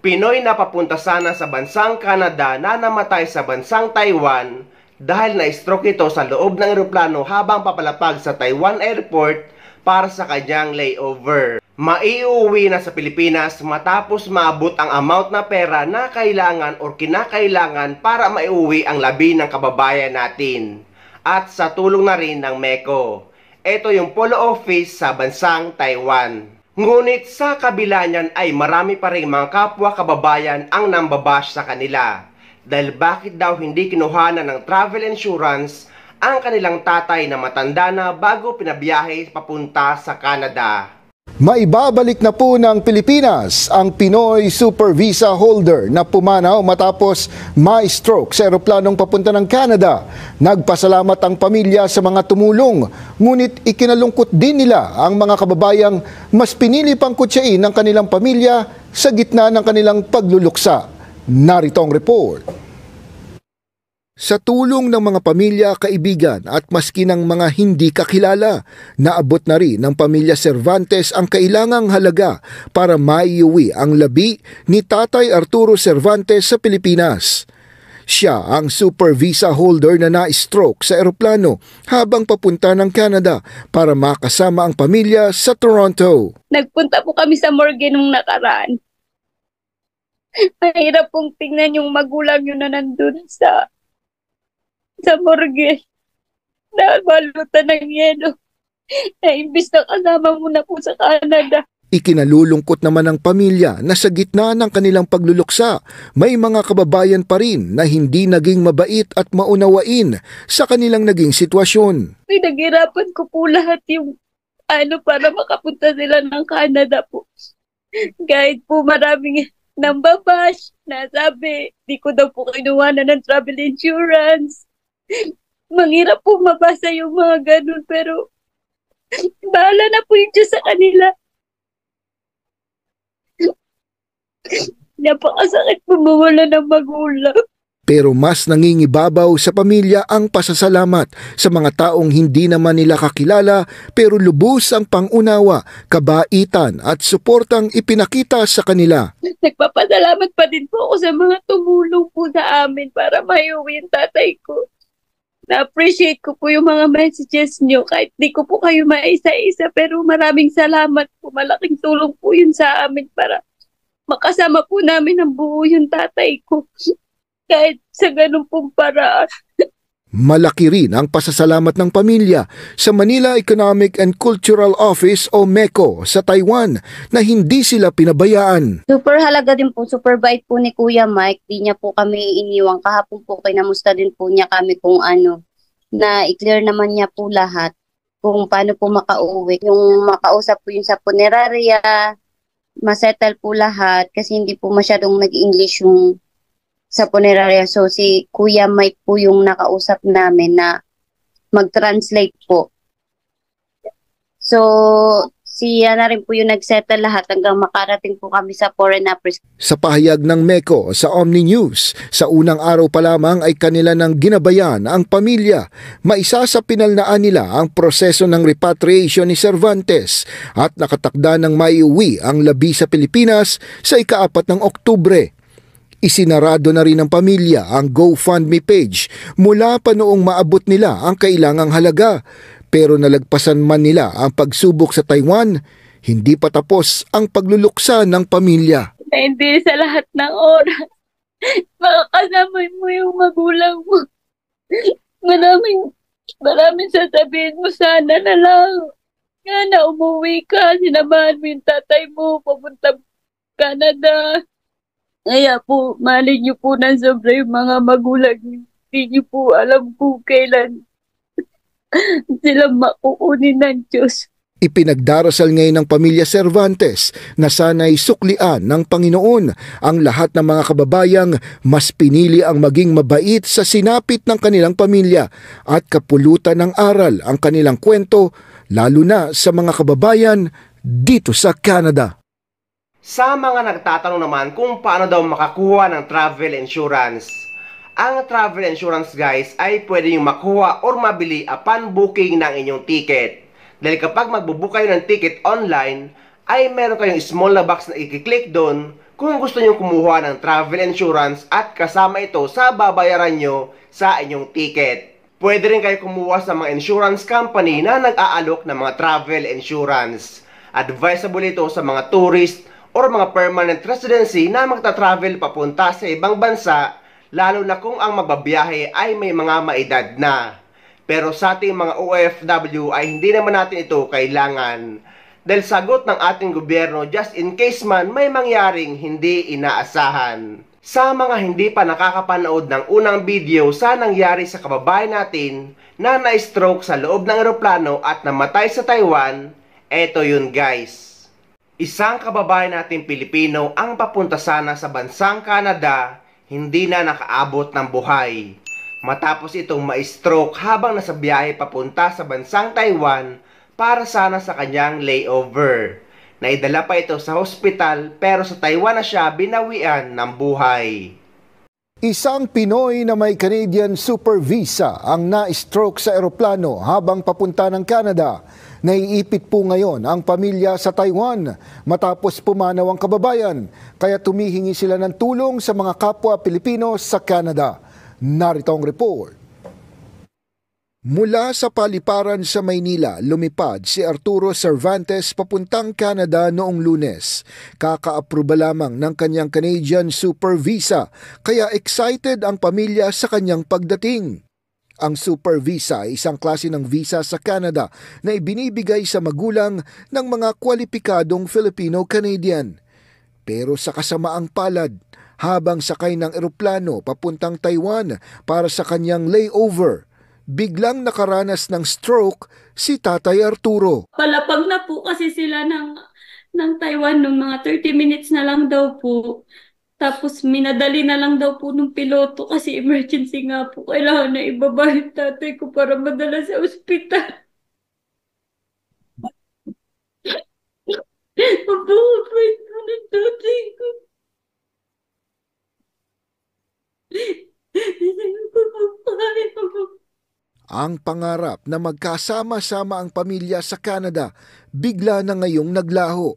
Pinoy na papunta sana sa bansang Canada na namatay sa bansang Taiwan dahil na-stroke ito sa loob ng eroplano habang papalapag sa Taiwan Airport para sa kanyang layover. Maiuwi na sa Pilipinas matapos maabot ang amount na pera na kailangan o kinakailangan para maiuwi ang labi ng kababayan natin. At sa tulong na rin ng MECO. Ito yung polo office sa bansang Taiwan. Ngunit sa kabila niyan ay marami pa rin mga kapwa kababayan ang nambabash sa kanila. Dahil bakit daw hindi kinuhanan ng travel insurance ang kanilang tatay na matanda na bago pinabiyahe papunta sa Canada. Maibabalik na po ng Pilipinas ang Pinoy Super Visa holder na pumanaw matapos ma-stroke sa eroplanong papunta ng Canada. Nagpasalamat ang pamilya sa mga tumulong, ngunit ikinalungkot din nila ang mga kababayang mas pinili pang kutsain ng kanilang pamilya sa gitna ng kanilang pagluluksa. Narito ang report. Sa tulong ng mga pamilya, kaibigan at maski ng mga hindi kakilala, naabot na rin ng pamilya Cervantes ang kailangang halaga para maiuwi ang labi ni Tatay Arturo Cervantes sa Pilipinas. Siya ang super visa holder na na-stroke sa eroplano habang papunta ng Canada para makasama ang pamilya sa Toronto. Nagpunta po kami sa morgue nung nakaraan. Mahirap pong tingnan yung magulang yun na nandun sa morgue na balutan ng yelo na imbis na kasama mo na po sa Canada. Ikinalulungkot naman ng pamilya na sa gitna ng kanilang pagluluksa, may mga kababayan pa rin na hindi naging mabait at maunawain sa kanilang naging sitwasyon. Pinaghirapan ko po lahat yung para makapunta sila ng Canada po. Kahit po maraming nambabash na sabi, di ko daw po kinuha na ng travel insurance. Manghirap po mabasa yung mga ganun, pero bahala na po yung Diyos sa kanila. Napakasakit po mawala ng magulang. Pero mas nangingibabaw sa pamilya ang pasasalamat sa mga taong hindi naman nila kakilala pero lubos ang pangunawa, kabaitan at suportang ipinakita sa kanila. Nagpapasalamat pa din po ako sa mga tumulong po sa amin para maiuwi yung tatay ko. Na-appreciate ko po yung mga messages nyo kahit di ko po kayo maisa-isa, pero maraming salamat po. Malaking tulong po yun sa amin para makasama po namin ang buo yung tatay ko. Kahit sa ganun pong paraan. Malaki rin ang pasasalamat ng pamilya sa Manila Economic and Cultural Office o MECO sa Taiwan na hindi sila pinabayaan. Super halaga din po, super bait po ni Kuya Mike. Di niya po kami iniwang. Kahapon po kinamusta din po niya kami kung na i-clear naman niya po lahat kung paano po makauwi. Yung makausap po yun sa punerarya, masettle po lahat kasi hindi po masyadong nag-English yung sa punerarya. So si Kuya Mike po yung nakausap namin na mag-translate po. So siya na rin po yung nag-settle lahat hanggang makarating po kami sa Foreign Affairs. Sa pahayag ng MECO sa Omni News, sa unang araw pa lamang ay kanila nang ginabayan ang pamilya. Maisa sa pinalnaan nila ang proseso ng repatriation ni Cervantes at nakatakda ng maiuwi ang labi sa Pilipinas sa ika-4 ng Oktubre. Isinarado na rin ng pamilya ang GoFundMe page mula pa noong maabot nila ang kailangang halaga. Pero nalagpasan man nila ang pagsubok sa Taiwan, hindi pa tapos ang pagluluksa ng pamilya. Hindi sa lahat ng oras, makakasama mo yung magulang mo. Maraming sasabihin mo, sana na lang. Sana umuwi ka, sinamahan mo yung tatay mo, papunta Canada. Kaya po, mahalin niyo po ng sobra yung mga magulang. Hindi niyo po alam po kailan sila makukunin ng Diyos. Ipinagdarasal ngayon ng pamilya Cervantes na sana'y suklian ng Panginoon ang lahat ng mga kababayang mas pinili ang maging mabait sa sinapit ng kanilang pamilya at kapulutan ng aral ang kanilang kwento, lalo na sa mga kababayan dito sa Canada. Sa mga nagtatanong naman kung paano daw makakuha ng travel insurance. Ang travel insurance guys ay pwede yung makuha or mabili upon booking ng inyong ticket. Dahil kapag magbubook kayo ng ticket online, ay meron kayong small na box na i-click doon kung gusto nyo kumuha ng travel insurance at kasama ito sa babayaran nyo sa inyong ticket. Pwede rin kayo kumuha sa mga insurance company na nag-aalok ng mga travel insurance. Advisable ito sa mga tourist or mga permanent residency na magta-travel papunta sa ibang bansa, lalo na kung ang magbabiyahe ay may mga maedad na. Pero sa ating mga OFW ay hindi naman natin ito kailangan. Dahil sagot ng ating gobyerno, just in case man may mangyaring hindi inaasahan. Sa mga hindi pa nakakapanood ng unang video sa nangyari sa kababayan natin na na-stroke sa loob ng eroplano at namatay sa Taiwan, eto yun guys. Isang kababayan natin Pilipino ang papunta sana sa bansang Canada, hindi na nakaabot ng buhay. Matapos itong ma-stroke habang nasa biyahe papunta sa bansang Taiwan para sana sa kanyang layover. Naidala pa ito sa hospital pero sa Taiwan na siya binawian ng buhay. Isang Pinoy na may Canadian Super Visa ang na-stroke sa eroplano habang papunta ng Canada. Naiipit po ngayon ang pamilya sa Taiwan matapos pumanaw ang kababayan, kaya tumihingi sila ng tulong sa mga kapwa Pilipino sa Canada. Narito ang report. Mula sa paliparan sa Maynila, lumipad si Arturo Cervantes papuntang Canada noong Lunes. Kaka-aproba lamang ng kanyang Canadian Super Visa, kaya excited ang pamilya sa kanyang pagdating. Ang Super Visa ay isang klase ng visa sa Canada na ibinibigay sa magulang ng mga kwalipikadong Filipino-Canadian. Pero sa kasamaang palad, habang sakay ng eroplano papuntang Taiwan para sa kanyang layover, biglang nakaranas ng stroke si Tatay Arturo. Palapag na po kasi sila ng Taiwan nung mga 30 minutes na lang daw po. Tapos minadali na lang daw po nung piloto kasi emergency nga po. Kailangan na ibaba yung tatay ko para madala sa ospital. Mapapapait po ng tatay ko. Ang pangarap na magkasama-sama ang pamilya sa Canada bigla na ngayong naglaho.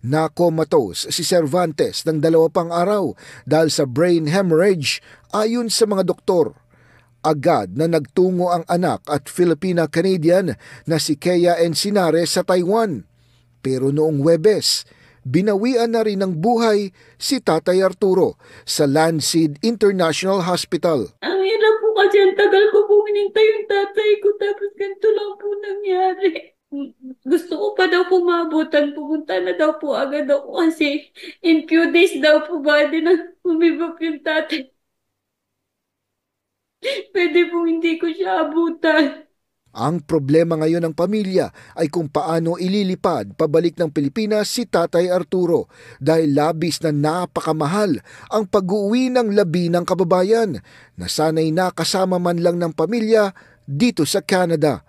Na-comatose si Cervantes ng 2 pang araw dahil sa brain hemorrhage ayon sa mga doktor. Agad na nagtungo ang anak at Filipina-Canadian na si Kea Encinares sa Taiwan. Pero noong Huwebes, binawian na rin ng buhay si Tatay Arturo sa Landseed International Hospital. Ang hirap po kasi ang tagal ko po hinintay yung tatay ko tapos ganito lang po nangyari. Gusto ko pa daw pumabutan, pumunta na daw po agad ako kasi in few days daw po ba din na umibap yung tatay. Pwede po hindi ko siya abutan. Ang problema ngayon ng pamilya ay kung paano ililipad pabalik ng Pilipinas si Tatay Arturo dahil labis na napakamahal ang pag-uwi ng labi ng kababayan na sana'y nakasama man lang ng pamilya dito sa Canada.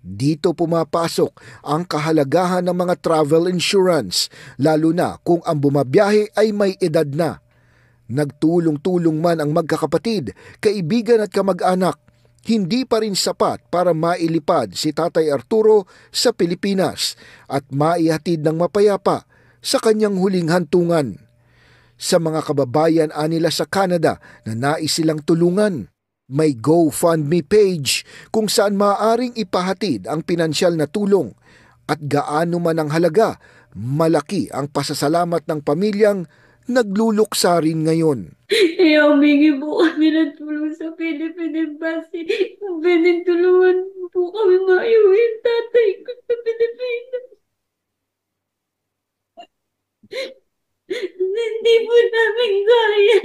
Dito pumapasok ang kahalagahan ng mga travel insurance, lalo na kung ang bumabiyahe ay may edad na. Nagtulong-tulong man ang magkakapatid, kaibigan at kamag-anak, hindi pa rin sapat para mailipad si Tatay Arturo sa Pilipinas at maihatid ng mapayapa sa kanyang huling hantungan. Sa mga kababayan anila sa Canada na nais silang tulungan, may GoFundMe page kung saan maaaring ipahatid ang pinansyal na tulong at gaano man ang halaga, malaki ang pasasalamat ng pamilyang nagluluksa rin ngayon. Kaya humingi po kami ng tulong sa Philippine Embassy. Pwedeng tulungan po kami maiuwi yung tatay ko sa Pilipinas. Hindi po namin kaya.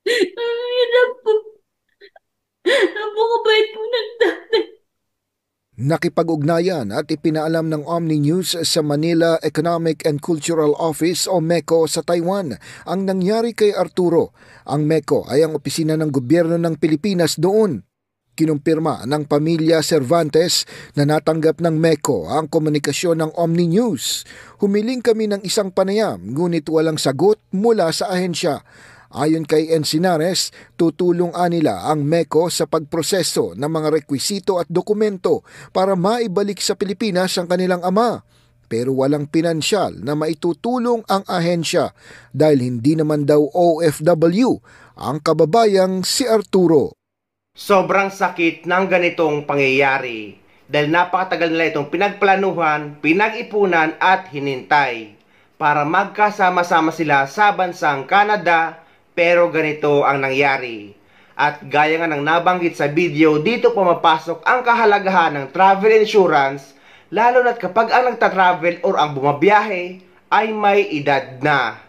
Ang hirap po. Napakabait po ng tatay. Nakipag-ugnayan at ipinaalam ng Omni News sa Manila Economic and Cultural Office o MECO sa Taiwan ang nangyari kay Arturo. Ang MECO ay ang opisina ng gobyerno ng Pilipinas doon. Kinumpirma ng pamilya Cervantes na natanggap ng MECO ang komunikasyon ng Omni News. Humiling kami ng isang panayam ngunit walang sagot mula sa ahensya. Ayon kay Encinares, tutulong nila ang MECO sa pagproseso ng mga rekwisito at dokumento para maibalik sa Pilipinas ang kanilang ama. pero walang pinansyal na maitutulong ang ahensya dahil hindi naman daw OFW ang kababayang si Arturo. Sobrang sakit ng ganitong pangyayari dahil napakatagal nila itong pinagplanuhan, pinag-ipunan at hinintay para magkasama-sama sila sa bansang Canada, pero ganito ang nangyari. At gaya nga ng nabanggit sa video, dito pumapasok ang kahalagahan ng travel insurance, lalo na't kapag ang nagtatravel or ang bumabiyahe ay may edad na.